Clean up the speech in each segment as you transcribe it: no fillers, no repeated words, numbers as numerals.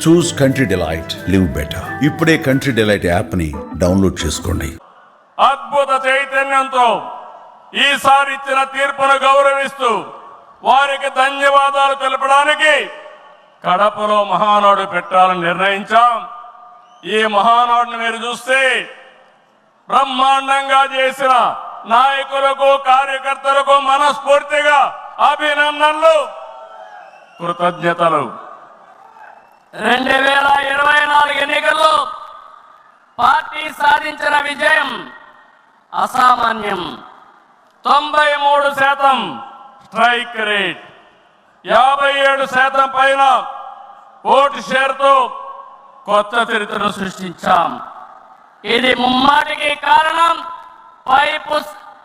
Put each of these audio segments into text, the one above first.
చూస్ country delight, live better. ఇప్పుడే country delight app ని download చేసుకోండి. అద్భుత చైతన్యంతో ఈసారి ఇచ్చిన తీర్పును గౌరవిస్తూ వారికి ధన్యవాదాలు తెలపడానికి కడపలో మహానాడు పెట్టాలని నిర్ణయించాం. ఈ మహానాడును మీరు చూస్తే బ్రహ్మాండంగా చేసిన నాయకులకు కార్యకర్తలకు మనస్ఫూర్తిగా అభినందనలు, కృతజ్ఞతలు. 2024 ఎన్నికల్లో పార్టీ సాధించిన విజయం అసామాన్యం. 93% స్ట్రైక్ రేట్, 57% పైన ఓటు షేర్తో కొత్త చరిత్రను సృష్టించాం. ఇది ముమ్మాటికి కారణం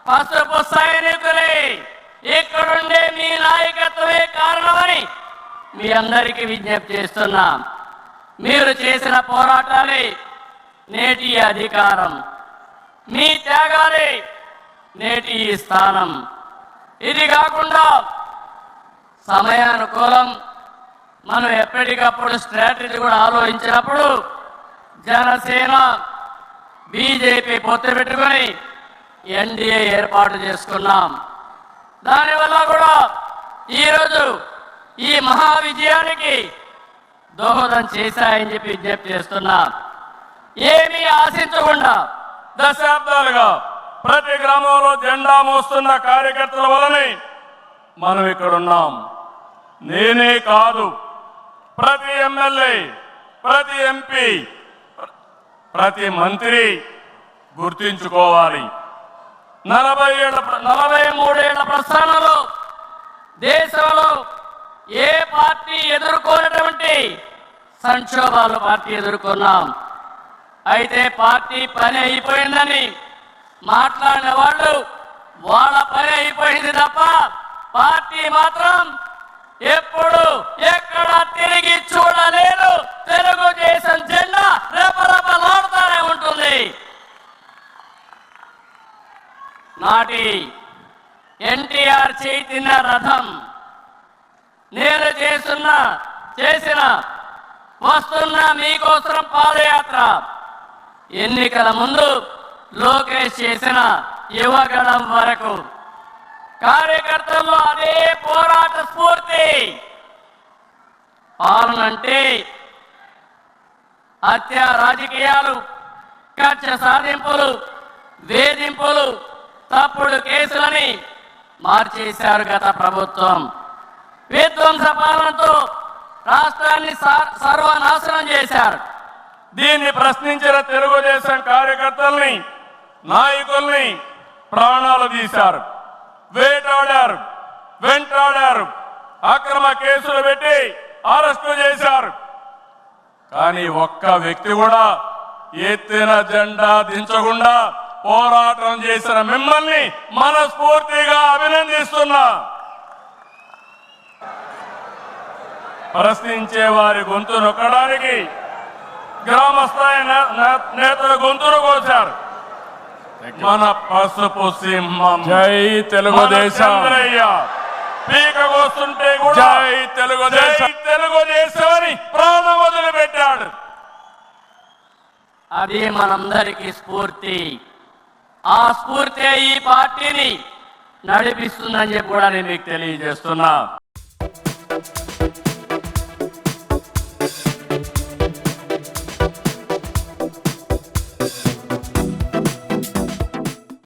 పసుపు సైనికులే. ఇక్కడుండే మీ నాయకత్వమే కారణమని మీ అందరికీ విజ్ఞప్తి చేస్తున్నా. మీరు చేసిన పోరాటాలే నేటి అధికారం, మీ త్యాగాలే నేటి ఈ స్థానం. ఇది కాకుండా సమయానుకూలం మనం ఎప్పటికప్పుడు స్ట్రాటజీ కూడా ఆలోచించినప్పుడు జనసేన బీజేపీ పొత్తు పెట్టుకొని ఎన్డీఏ ఏర్పాటు చేసుకున్నాం. దానివల్ల కూడా ఈరోజు ఈ మహా విజయానికి దోహదం చేశాయని చెప్పి విజ్ఞప్తి చేస్తున్నా. ఏమీ ఆశించకుండా దశాబ్దాలుగా ప్రతి గ్రామంలో జెండా మోస్తున్న కార్యకర్తల వల్లనే మనం ఇక్కడ ఉన్నాం. నేనే కాదు, ప్రతి ఎమ్మెల్యే, ప్రతి ఎంపీ, ప్రతి మంత్రి గుర్తించుకోవాలి. 43 ఏళ్ల ప్రస్థానంలో దేశంలో ఏ పార్టీ ఎదుర్కొన్నటువంటి సంక్షోభాలు పార్టీ ఎదుర్కొన్నాం. అయితే పార్టీ పని అయిపోయిందని మాట్లాడిన వాళ్ళు వాళ్ళ పని అయిపోయింది తప్ప పార్టీ మాత్రం ఎప్పుడు ఎక్కడ తిరిగి చూడలేదు. తెలుగుదేశం జెండా రెపరెపలాడుతూనే ఉంటుంది. నాటి ఎన్టీఆర్ చైతన్య రథం నేను చేసిన వస్తున్న మీకోసం పాదయాత్ర, ఎన్నికల ముందు లోకేష్ చేసిన యువగణం వరకు కార్యకర్తల్లో అదే పోరాట స్ఫూర్తి. పాలనంటే హత్య రాజకీయాలు, కక్ష సాధింపులు, వేధింపులు, తప్పుడు కేసులని మార్చేశారు గత ప్రభుత్వం. విధ్వంస పాలనతో రాష్ట్రాన్ని సర్వనాశనం చేశారు. దీన్ని ప్రశ్నించిన తెలుగుదేశం కార్యకర్తల్ని, నాయకుల్ని ప్రాణాలు తీశారు, వేటాడారు, వెంటాడారు, అక్రమ కేసులు పెట్టి అరెస్టు చేశారు. కానీ ఒక్క వ్యక్తి కూడా ఎత్తిన జెండా దించకుండా పోరాటం చేసిన మిమ్మల్ని మనస్ఫూర్తిగా అభినందిస్తున్నా. ప్రశ్నించే వారి గొంతు నొక్కడానికి గ్రామ స్థాయి నేతల గొంతును కోశారు. మన పసుపు సింహం జై తెలుగుదేశం. పీక కోస్తుంటే కూడా జై తెలుగుదేశం అని ప్రాణం వదిలిపెట్టాడు. అది మనందరికీ స్ఫూర్తి. ఆ స్ఫూర్తి ఈ పార్టీని నడిపిస్తుందని చెప్పి కూడా నేను మీకు తెలియజేస్తున్నా.